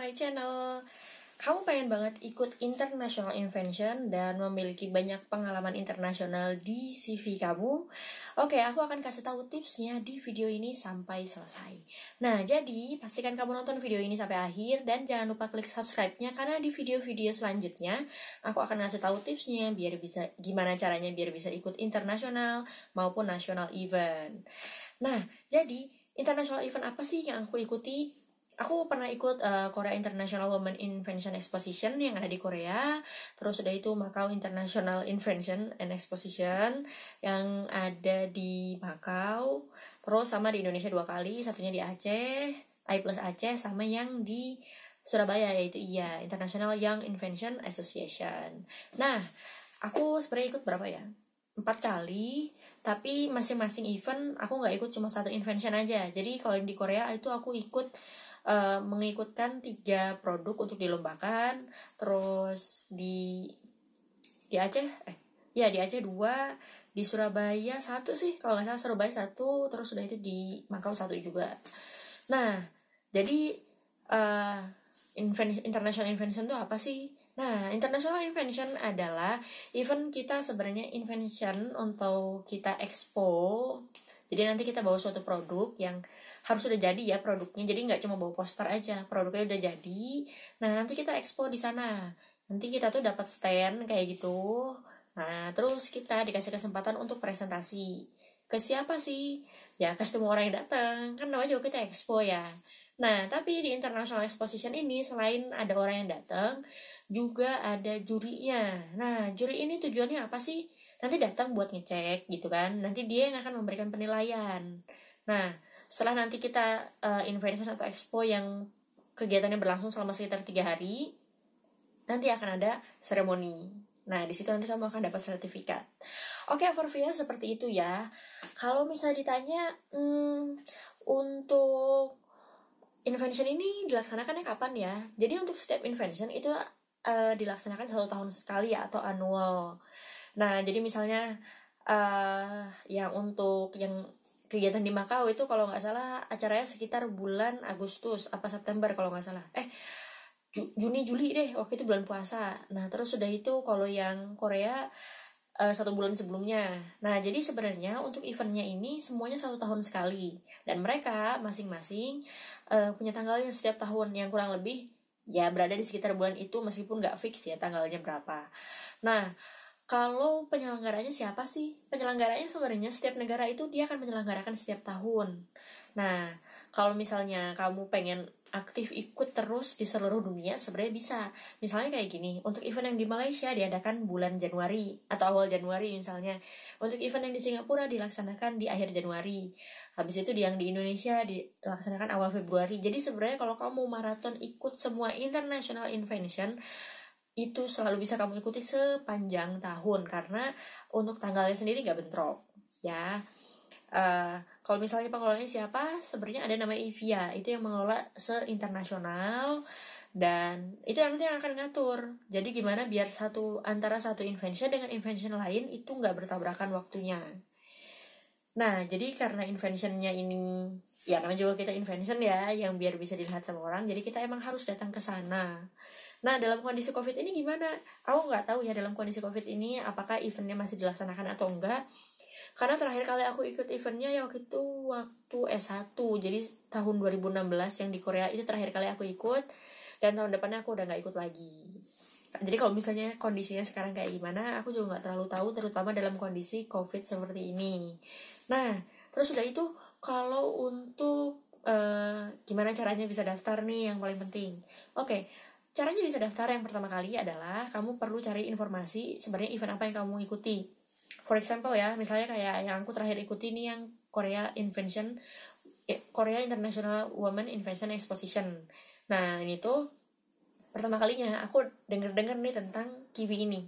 my channel. Kamu pengen banget ikut International Invention dan memiliki banyak pengalaman internasional di CV kamu? Oke, aku akan kasih tahu tipsnya di video ini sampai selesai. Nah, jadi pastikan kamu nonton video ini sampai akhir dan jangan lupa klik subscribe-nya karena di video-video selanjutnya aku akan kasih tahu tipsnya biar bisa gimana caranya biar bisa ikut internasional maupun national event. Nah, jadi international event apa sih yang aku ikuti? Aku pernah ikut Korea International Women Invention Exposition yang ada di Korea. Terus udah itu Macau International Invention and Exposition yang ada di Macau. Terus sama di Indonesia 2 kali, satunya di Aceh, I+ Aceh, sama yang di Surabaya yaitu International Young Invention Association. Nah, aku sebenarnya ikut berapa ya? 4 kali, tapi masing-masing event aku nggak ikut cuma satu invention aja. Jadi kalau di Korea itu aku ikut mengikutkan 3 produk untuk dilombakan. Terus di Aceh di Aceh 2, di Surabaya 1 sih kalau nggak salah, Surabaya 1, terus udah itu di Macau 1 juga. Nah, jadi International Invention itu apa sih? Nah, International Invention adalah event kita sebenarnya invention untuk kita expo. Jadi nanti kita bawa suatu produk yang harus sudah jadi ya produknya. Jadi nggak cuma bawa poster aja, produknya udah jadi. Nah, nanti kita expo di sana. Nanti kita tuh dapat stand kayak gitu. Nah, terus kita dikasih kesempatan untuk presentasi. Ke siapa sih? Ya, ke semua orang yang datang. Kan namanya juga kita expo ya. Nah, tapi di International Exposition ini selain ada orang yang datang, juga ada jurinya. Nah, juri ini tujuannya apa sih? Nanti datang buat ngecek gitu kan. Nanti dia yang akan memberikan penilaian. Nah, setelah nanti kita invention atau expo yang kegiatannya berlangsung selama sekitar 3 hari, nanti akan ada seremoni. Nah, di situ nanti kamu akan dapat sertifikat. Oke, Forvia, seperti itu ya. Kalau misalnya ditanya, untuk invention ini dilaksanakannya kapan ya? Jadi untuk setiap invention itu dilaksanakan 1 tahun sekali ya, atau annual. Nah, jadi misalnya yang untuk yang kegiatan di Macau itu kalau nggak salah acaranya sekitar bulan Agustus apa September kalau nggak salah. Juni Juli deh, waktu itu bulan puasa. Nah, terus sudah itu kalau yang Korea 1 bulan sebelumnya. Nah, jadi sebenarnya untuk eventnya ini semuanya 1 tahun sekali. Dan mereka masing-masing punya tanggalnya setiap tahun yang kurang lebih ya berada di sekitar bulan itu meskipun nggak fix ya tanggalnya berapa. Nah, kalau penyelenggaranya siapa sih? Penyelenggaranya sebenarnya setiap negara itu dia akan menyelenggarakan setiap tahun. Nah, kalau misalnya kamu pengen aktif ikut terus di seluruh dunia, sebenarnya bisa. Misalnya kayak gini, untuk event yang di Malaysia diadakan bulan Januari atau awal Januari misalnya. Untuk event yang di Singapura dilaksanakan di akhir Januari. Habis itu yang di Indonesia dilaksanakan awal Februari. Jadi sebenarnya kalau kamu maraton ikut semua International Invention, itu selalu bisa kamu ikuti sepanjang tahun karena untuk tanggalnya sendiri nggak bentrok ya. Kalau misalnya pengelolanya siapa, sebenarnya ada namanya IVIA, itu yang mengelola se-internasional dan itu yang nanti akan ngatur. Jadi gimana biar antara satu invention dengan invention lain itu nggak bertabrakan waktunya. Nah, jadi karena inventionnya ini ya namanya juga kita invention ya, yang biar bisa dilihat sama orang, jadi kita emang harus datang ke sana. Nah, dalam kondisi COVID ini gimana? Aku nggak tahu ya dalam kondisi COVID ini apakah eventnya masih dilaksanakan atau enggak. Karena terakhir kali aku ikut eventnya ya waktu S1, jadi tahun 2016 yang di Korea itu terakhir kali aku ikut, dan tahun depannya aku udah nggak ikut lagi. Jadi kalau misalnya kondisinya sekarang kayak gimana, aku juga nggak terlalu tahu, terutama dalam kondisi COVID seperti ini. Nah, terus udah itu, kalau untuk gimana caranya bisa daftar nih yang paling penting. Oke, caranya bisa daftar yang pertama kali adalah kamu perlu cari informasi sebenarnya event apa yang kamu ikuti. For example ya, misalnya kayak yang aku terakhir ikuti nih yang Korea International Women Invention Exposition. Nah, ini tuh pertama kalinya aku denger nih tentang KIWI ini,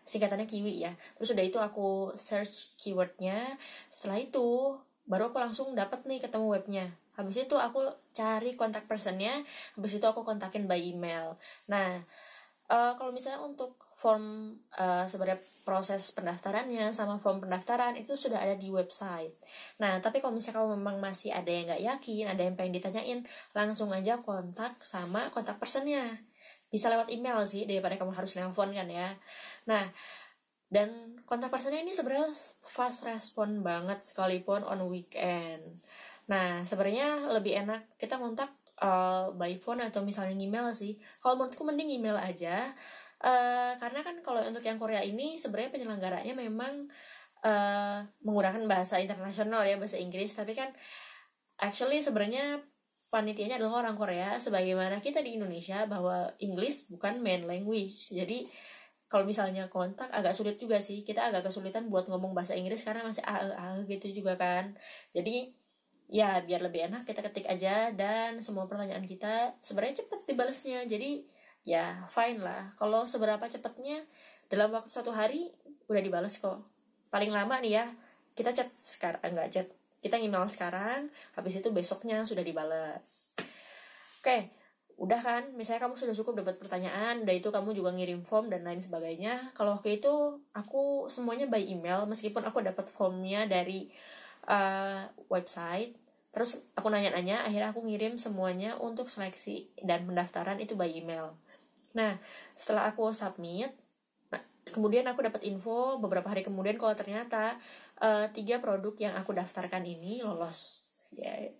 singkatannya KIWI ya. Terus udah itu aku search keywordnya. Setelah itu baru aku langsung dapat nih ketemu webnya. Habis itu aku cari kontak personnya. Habis itu aku kontakin by email. Nah, kalau misalnya untuk form sebenarnya proses pendaftarannya sama form pendaftaran itu sudah ada di website. Nah, tapi kalau misalnya kamu memang masih ada yang nggak yakin, ada yang pengen ditanyain, langsung aja kontak sama kontak personnya. Bisa lewat email sih, daripada kamu harus nelpon kan ya. Nah, dan kontak personnya ini sebenarnya fast respon banget sekalipun on weekend. Nah, sebenarnya lebih enak kita kontak by phone atau misalnya email sih. Kalau menurutku mending email aja. Karena kan kalau untuk yang Korea ini sebenarnya penyelenggaranya memang menggunakan bahasa internasional ya, bahasa Inggris. Tapi kan actually sebenarnya panitianya adalah orang Korea, sebagaimana kita di Indonesia bahwa English bukan main language. Jadi kalau misalnya kontak agak sulit juga sih, kita agak kesulitan buat ngomong bahasa Inggris karena masih gitu juga kan. Jadi ya biar lebih enak kita ketik aja, dan semua pertanyaan kita sebenarnya cepat dibalasnya. Jadi ya fine lah. Kalau seberapa cepatnya, dalam waktu 1 hari udah dibalas kok. Paling lama nih ya, kita chat sekarang, enggak chat, kita email sekarang, habis itu besoknya sudah dibalas. Oke, udah kan, misalnya kamu sudah cukup dapat pertanyaan, udah itu kamu juga ngirim form dan lain sebagainya. Kalau waktu itu aku semuanya by email, meskipun aku dapat formnya dari website, terus aku nanya-nanya, akhirnya aku ngirim semuanya untuk seleksi dan pendaftaran itu by email. Nah, setelah aku submit, kemudian aku dapat info beberapa hari kemudian kalau ternyata 3 produk yang aku daftarkan ini lolos. Yeah.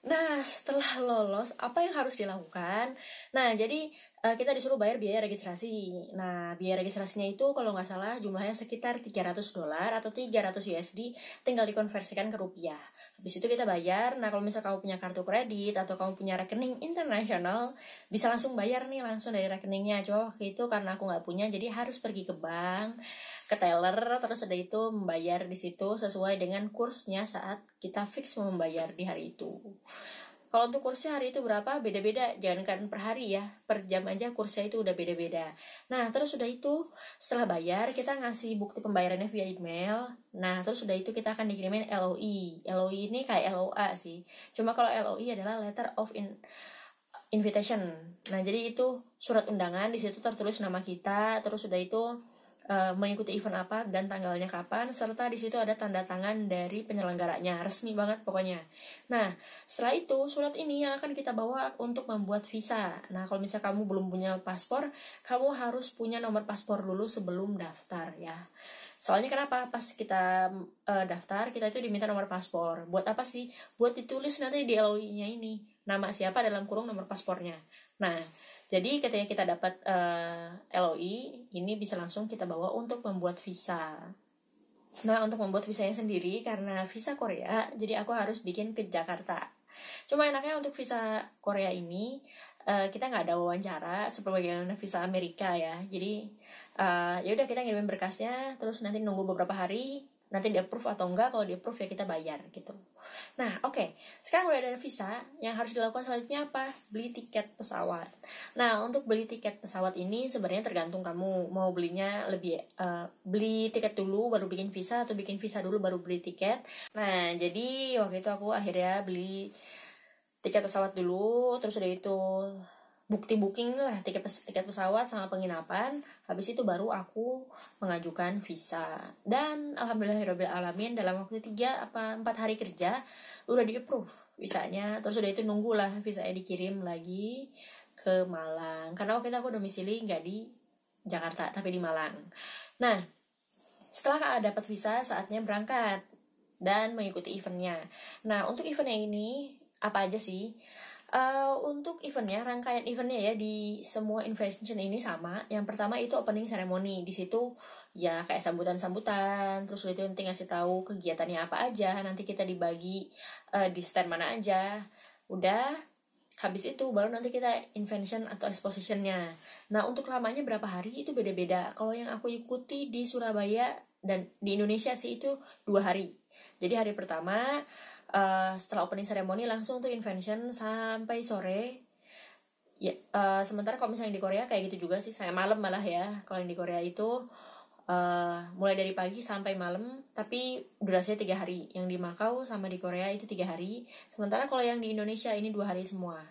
Nah, setelah lolos, apa yang harus dilakukan? Nah, jadi kita disuruh bayar biaya registrasi. Nah, biaya registrasinya itu kalau nggak salah jumlahnya sekitar $300 atau 300 USD, tinggal dikonversikan ke rupiah. Habis itu kita bayar. Nah, kalau misalnya kamu punya kartu kredit atau kamu punya rekening internasional, bisa langsung bayar nih langsung dari rekeningnya. Cuma waktu itu karena aku nggak punya, jadi harus pergi ke bank, ke teller, terus udah itu membayar di situ sesuai dengan kursnya saat kita fix mau membayar di hari itu. Kalau untuk kursnya hari itu berapa, beda-beda. Jangankan per hari ya, per jam aja kursnya itu udah beda-beda. Nah, terus udah itu, setelah bayar, kita ngasih bukti pembayarannya via email. Nah, terus udah itu kita akan dikirimin LOI. LOI ini kayak LOA sih. Cuma kalau LOI adalah Letter of Invitation. Nah, jadi itu surat undangan, di situ tertulis nama kita, terus udah itu mengikuti event apa dan tanggalnya kapan, serta di situ ada tanda tangan dari penyelenggaranya, resmi banget pokoknya. Nah, setelah itu surat ini yang akan kita bawa untuk membuat visa. Nah, kalau misalnya kamu belum punya paspor, kamu harus punya nomor paspor dulu sebelum daftar ya. Soalnya kenapa? Pas kita daftar, kita itu diminta nomor paspor. Buat apa sih? Buat ditulis nanti di LOI-nya ini, nama siapa dalam kurung nomor paspornya. Nah, jadi ketika kita dapat LOI, ini bisa langsung kita bawa untuk membuat visa. Nah, untuk membuat visanya sendiri, karena visa Korea, jadi aku harus bikin ke Jakarta. Cuma enaknya untuk visa Korea ini, kita nggak ada wawancara seperti yang visa Amerika ya. Jadi ya udah kita ngirimin berkasnya, terus nanti nunggu beberapa hari, nanti di approve atau enggak. Kalau di approve ya kita bayar gitu. Nah, oke. Sekarang udah ada visa, yang harus dilakukan selanjutnya apa? Beli tiket pesawat. Nah, untuk beli tiket pesawat ini sebenarnya tergantung kamu mau belinya lebih beli tiket dulu baru bikin visa, atau bikin visa dulu baru beli tiket. Nah, jadi waktu itu aku akhirnya beli tiket pesawat dulu, terus udah itu bukti booking lah tiket pesawat sama penginapan. Habis itu baru aku mengajukan visa. Dan alhamdulillahirabbil alamin dalam waktu 3-4 hari kerja udah di-approve visanya. Terus udah itu nunggulah visanya dikirim lagi ke Malang. Karena waktu itu aku domisili nggak di Jakarta tapi di Malang. Nah, setelah dapat visa, saatnya berangkat dan mengikuti eventnya. Nah, untuk eventnya ini apa aja sih? Untuk eventnya, rangkaian eventnya ya di semua invention ini sama. Yang pertama itu opening ceremony. Di situ ya kayak sambutan-sambutan, terus itu nanti ngasih tahu kegiatannya apa aja, nanti kita dibagi di stand mana aja. Udah, habis itu baru nanti kita invention atau expositionnya. Nah, untuk lamanya berapa hari itu beda-beda. Kalau yang aku ikuti di Surabaya dan di Indonesia sih itu 2 hari. Jadi hari pertama setelah opening ceremony langsung tuh invention sampai sore ya. Sementara kalau misalnya di Korea kayak gitu juga sih, saya malam malah ya. Kalau yang di Korea itu mulai dari pagi sampai malam, tapi durasinya 3 hari. Yang di Macau sama di Korea itu 3 hari. Sementara kalau yang di Indonesia ini 2 hari semua.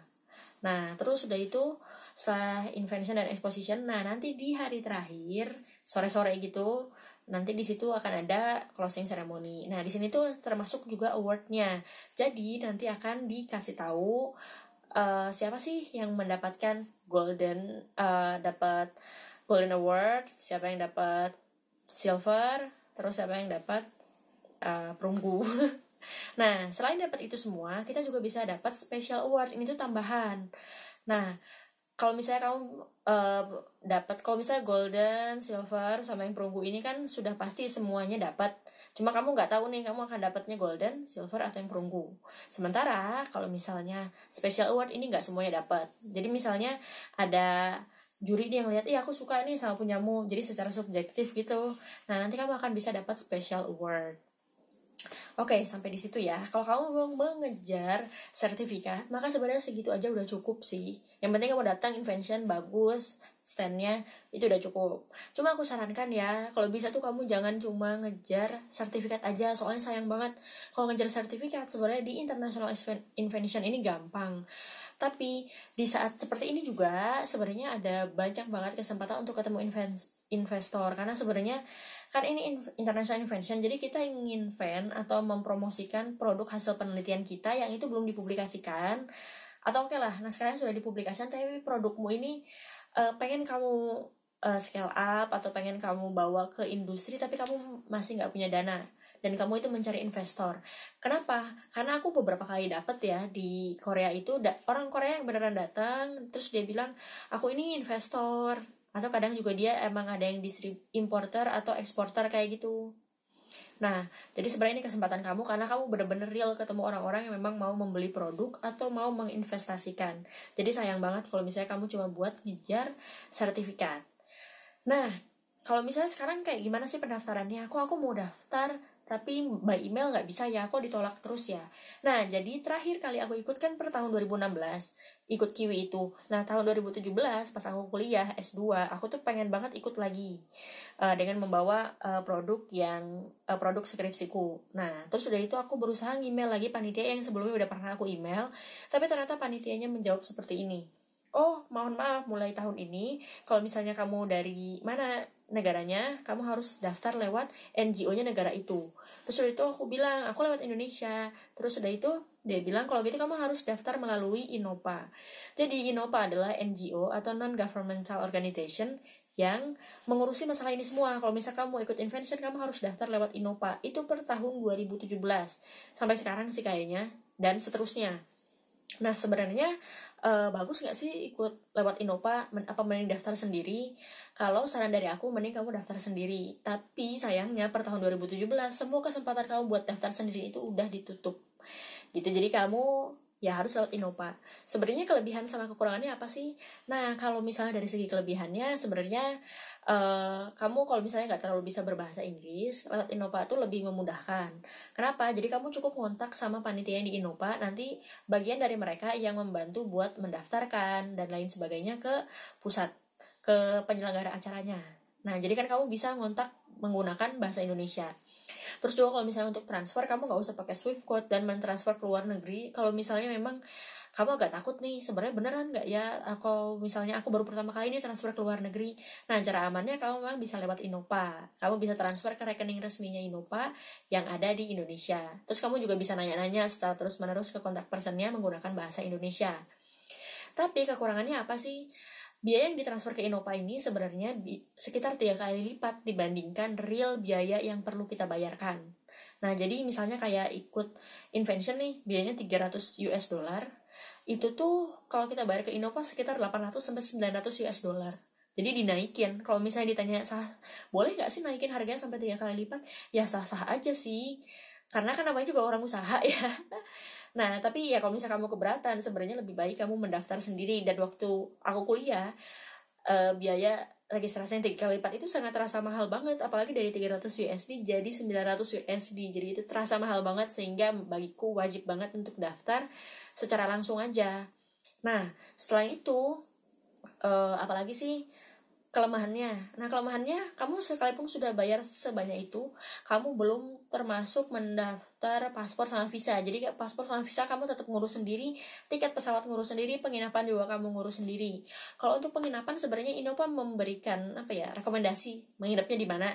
Nah, terus udah itu setelah invention dan exposition, nah nanti di hari terakhir sore-sore gitu, nanti di situ akan ada closing ceremony. Nah di sini tuh termasuk juga awardnya. Jadi nanti akan dikasih tahu siapa sih yang mendapatkan dapat golden award, siapa yang dapat silver, terus siapa yang dapat perunggu. Nah selain dapat itu semua, kita juga bisa dapat special award. Ini tuh tambahan. Nah kalau misalnya kamu kalau misalnya golden, silver, sama yang perunggu ini kan sudah pasti semuanya dapat. Cuma kamu nggak tahu nih kamu akan dapatnya golden, silver, atau yang perunggu. Sementara kalau misalnya special award ini nggak semuanya dapat. Jadi misalnya ada juri yang lihat, aku suka nih sama punyamu, jadi secara subjektif gitu. Nah nanti kamu akan bisa dapat special award. Oke, sampai di situ ya. Kalau kamu memang mengejar sertifikat, maka sebenarnya segitu aja udah cukup sih. Yang penting kamu datang, invention bagus, standnya itu udah cukup. Cuma aku sarankan ya, kalau bisa tuh kamu jangan cuma ngejar sertifikat aja, soalnya sayang banget. Kalau ngejar sertifikat sebenarnya di International Invention ini gampang. Tapi di saat seperti ini juga sebenarnya ada banyak banget kesempatan untuk ketemu investor, karena sebenarnya kan ini international invention, jadi kita ingin atau mempromosikan produk hasil penelitian kita yang itu belum dipublikasikan, atau oke lah, nah sekarang sudah dipublikasikan tapi produkmu ini pengen kamu scale up atau pengen kamu bawa ke industri tapi kamu masih nggak punya dana dan kamu itu mencari investor. Kenapa? Karena aku beberapa kali dapet ya di Korea itu orang Korea yang beneran datang terus dia bilang aku ini investor, atau kadang juga dia emang ada yang importer atau eksporter kayak gitu. Nah, jadi sebenarnya ini kesempatan kamu karena kamu bener-bener real ketemu orang-orang yang memang mau membeli produk atau mau menginvestasikan. Jadi sayang banget kalau misalnya kamu cuma buat ngejar sertifikat. Nah, kalau misalnya sekarang kayak gimana sih pendaftarannya? Aku mau daftar tapi by email nggak bisa ya, aku ditolak terus ya. Nah, jadi terakhir kali aku ikut kan per tahun 2016, ikut Kiwi itu. Nah, tahun 2017 pas aku kuliah S2, aku tuh pengen banget ikut lagi dengan membawa produk skripsiku. Nah, terus udah itu aku berusaha email lagi panitia yang sebelumnya udah pernah aku email, tapi ternyata panitianya menjawab seperti ini. Oh, mohon maaf, mulai tahun ini, kalau misalnya kamu dari mana negaranya, kamu harus daftar lewat NGO-nya negara itu. Terus udah itu aku bilang, aku lewat Indonesia. Terus udah itu, dia bilang, kalau gitu kamu harus daftar melalui INOPA. Jadi INOPA adalah NGO atau Non-Governmental Organization yang mengurusi masalah ini semua. Kalau misalnya kamu ikut invention, kamu harus daftar lewat INOPA. Itu per tahun 2017. Sampai sekarang sih kayaknya, dan seterusnya. Nah, sebenarnya bagus nggak sih ikut lewat INOPA, apa mending daftar sendiri? Kalau saran dari aku mending kamu daftar sendiri, tapi sayangnya per tahun 2017 semua kesempatan kamu buat daftar sendiri itu udah ditutup gitu. Jadi kamu ya harus lewat INOPA. Sebenarnya kelebihan sama kekurangannya apa sih? Nah, kalau misalnya dari segi kelebihannya sebenarnya kamu kalau misalnya nggak terlalu bisa berbahasa Inggris, lewat INOPA itu lebih memudahkan. Kenapa? Jadi kamu cukup kontak sama panitia yang di INOPA, nanti bagian dari mereka yang membantu buat mendaftarkan dan lain sebagainya ke pusat, ke penyelenggara acaranya. Nah, jadi kan kamu bisa ngontak menggunakan bahasa Indonesia. Terus juga kalau misalnya untuk transfer, kamu nggak usah pakai Swift Code dan mentransfer ke luar negeri. Kalau misalnya memang kamu agak takut nih, sebenarnya beneran nggak ya, misalnya aku baru pertama kali ini transfer ke luar negeri. Nah, cara amannya kamu memang bisa lewat INOPA. Kamu bisa transfer ke rekening resminya INOPA yang ada di Indonesia. Terus kamu juga bisa nanya-nanya secara terus-menerus ke kontak personnya menggunakan bahasa Indonesia. Tapi kekurangannya apa sih? Biaya yang ditransfer ke INOPA ini sebenarnya sekitar 3 kali lipat dibandingkan real biaya yang perlu kita bayarkan. Nah, jadi misalnya kayak ikut invention nih, biayanya $300. Itu tuh kalau kita bayar ke INOPA sekitar 800 sampai $900. Jadi dinaikin. Kalau misalnya ditanya, boleh nggak sih naikin harganya sampai 3 kali lipat? Ya sah-sah aja sih. Karena kan namanya juga orang usaha ya. Nah, tapi ya kalau misalnya kamu keberatan, sebenarnya lebih baik kamu mendaftar sendiri. Dan waktu aku kuliah, biaya registrasi yang 3 kali lipat itu sangat terasa mahal banget. Apalagi dari $300 jadi $900. Jadi itu terasa mahal banget, sehingga bagiku wajib banget untuk daftar secara langsung aja. Nah, setelah itu apalagi sih, kelemahannya. Nah, kelemahannya kamu sekalipun sudah bayar sebanyak itu, kamu belum termasuk mendaftar paspor sama visa. Jadi paspor sama visa kamu tetap ngurus sendiri, tiket pesawat ngurus sendiri, penginapan juga kamu ngurus sendiri. Kalau untuk penginapan sebenarnya Innova memberikan rekomendasi menginapnya di mana.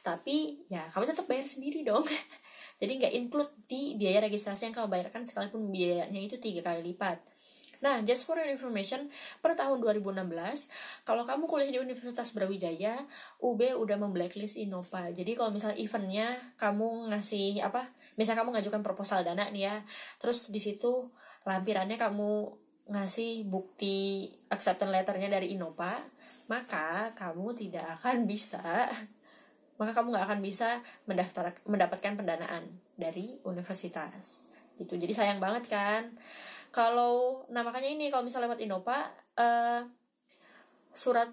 Tapi ya kamu tetap bayar sendiri dong. Jadi nggak include di biaya registrasi yang kamu bayarkan sekalipun biayanya itu 3 kali lipat. Nah, just for your information, per tahun 2016, kalau kamu kuliah di Universitas Brawijaya, UB udah memblacklist Innova. Jadi kalau misalnya eventnya kamu ngasih misalnya kamu ngajukan proposal dana nih ya, terus di situ lampirannya kamu ngasih bukti acceptance letternya dari Innova, maka kamu nggak akan bisa mendapatkan pendanaan dari universitas. Gitu. Jadi sayang banget kan. Makanya ini kalau misalnya lewat Innova, surat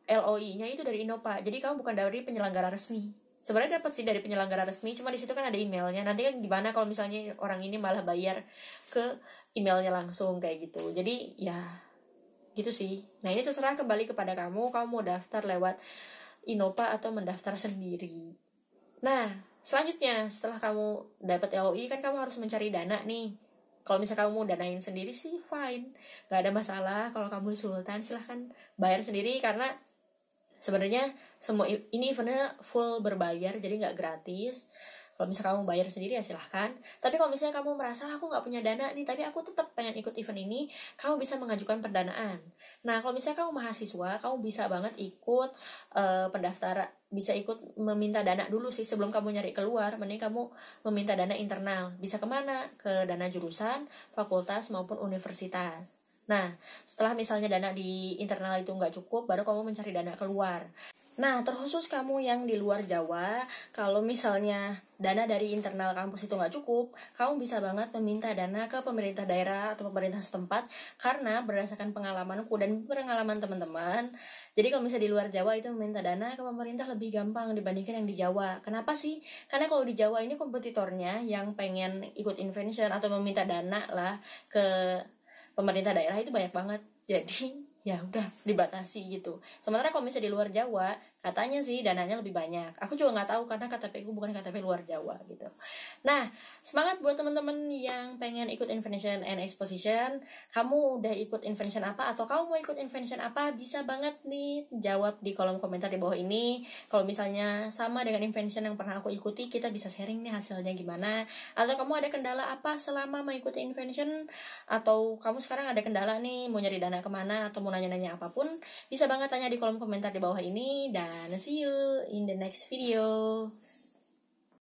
LOI-nya itu dari Innova. Jadi kamu bukan dari penyelenggara resmi. Sebenarnya dapat sih dari penyelenggara resmi, cuma di situ kan ada emailnya. Nanti kan gimana kalau misalnya orang ini malah bayar ke emailnya langsung kayak gitu. Jadi ya gitu sih. Nah, ini terserah kembali kepada kamu mau daftar lewat Innova atau mendaftar sendiri. Nah, selanjutnya setelah kamu dapat LOI kan kamu harus mencari dana nih. Kalau misalnya kamu mau danain sendiri sih fine, gak ada masalah. Kalau kamu sultan silahkan bayar sendiri, karena sebenarnya semua ini eventnya full berbayar, jadi gak gratis. Kalau misalnya kamu bayar sendiri ya silahkan. Tapi kalau misalnya kamu merasa aku gak punya dana nih, tapi aku tetap pengen ikut event ini, kamu bisa mengajukan pendanaan. Nah, kalau misalnya kamu mahasiswa, kamu bisa banget ikut bisa ikut meminta dana dulu sih sebelum kamu nyari keluar. Mending kamu meminta dana internal. Bisa kemana? Ke dana jurusan, fakultas maupun universitas. Nah, setelah misalnya dana di internal itu nggak cukup, baru kamu mencari dana keluar. Nah, terkhusus kamu yang di luar Jawa, kalau misalnya dana dari internal kampus itu nggak cukup, kamu bisa banget meminta dana ke pemerintah daerah atau pemerintah setempat, karena berdasarkan pengalamanku dan pengalaman teman-teman, jadi kalau misalnya di luar Jawa itu meminta dana ke pemerintah lebih gampang dibandingkan yang di Jawa. Kenapa sih? Karena kalau di Jawa ini kompetitornya yang pengen ikut invention atau meminta dana lah ke pemerintah daerah itu banyak banget. Jadi ya udah dibatasi gitu. Sementara kalau misalnya di luar Jawa, katanya sih dananya lebih banyak. Aku juga nggak tahu karena KTP ku bukan KTP luar Jawa gitu. Nah, semangat buat teman-teman yang pengen ikut Invention and Exposition. Kamu udah ikut Invention apa atau kamu mau ikut Invention apa? Bisa banget nih jawab di kolom komentar di bawah ini. Kalau misalnya sama dengan Invention yang pernah aku ikuti, kita bisa sharing nih hasilnya gimana. Atau kamu ada kendala apa selama mengikuti Invention, atau kamu sekarang ada kendala nih mau nyari dana kemana atau mau nanya-nanya apapun, bisa banget tanya di kolom komentar di bawah ini. Dan see you in the next video.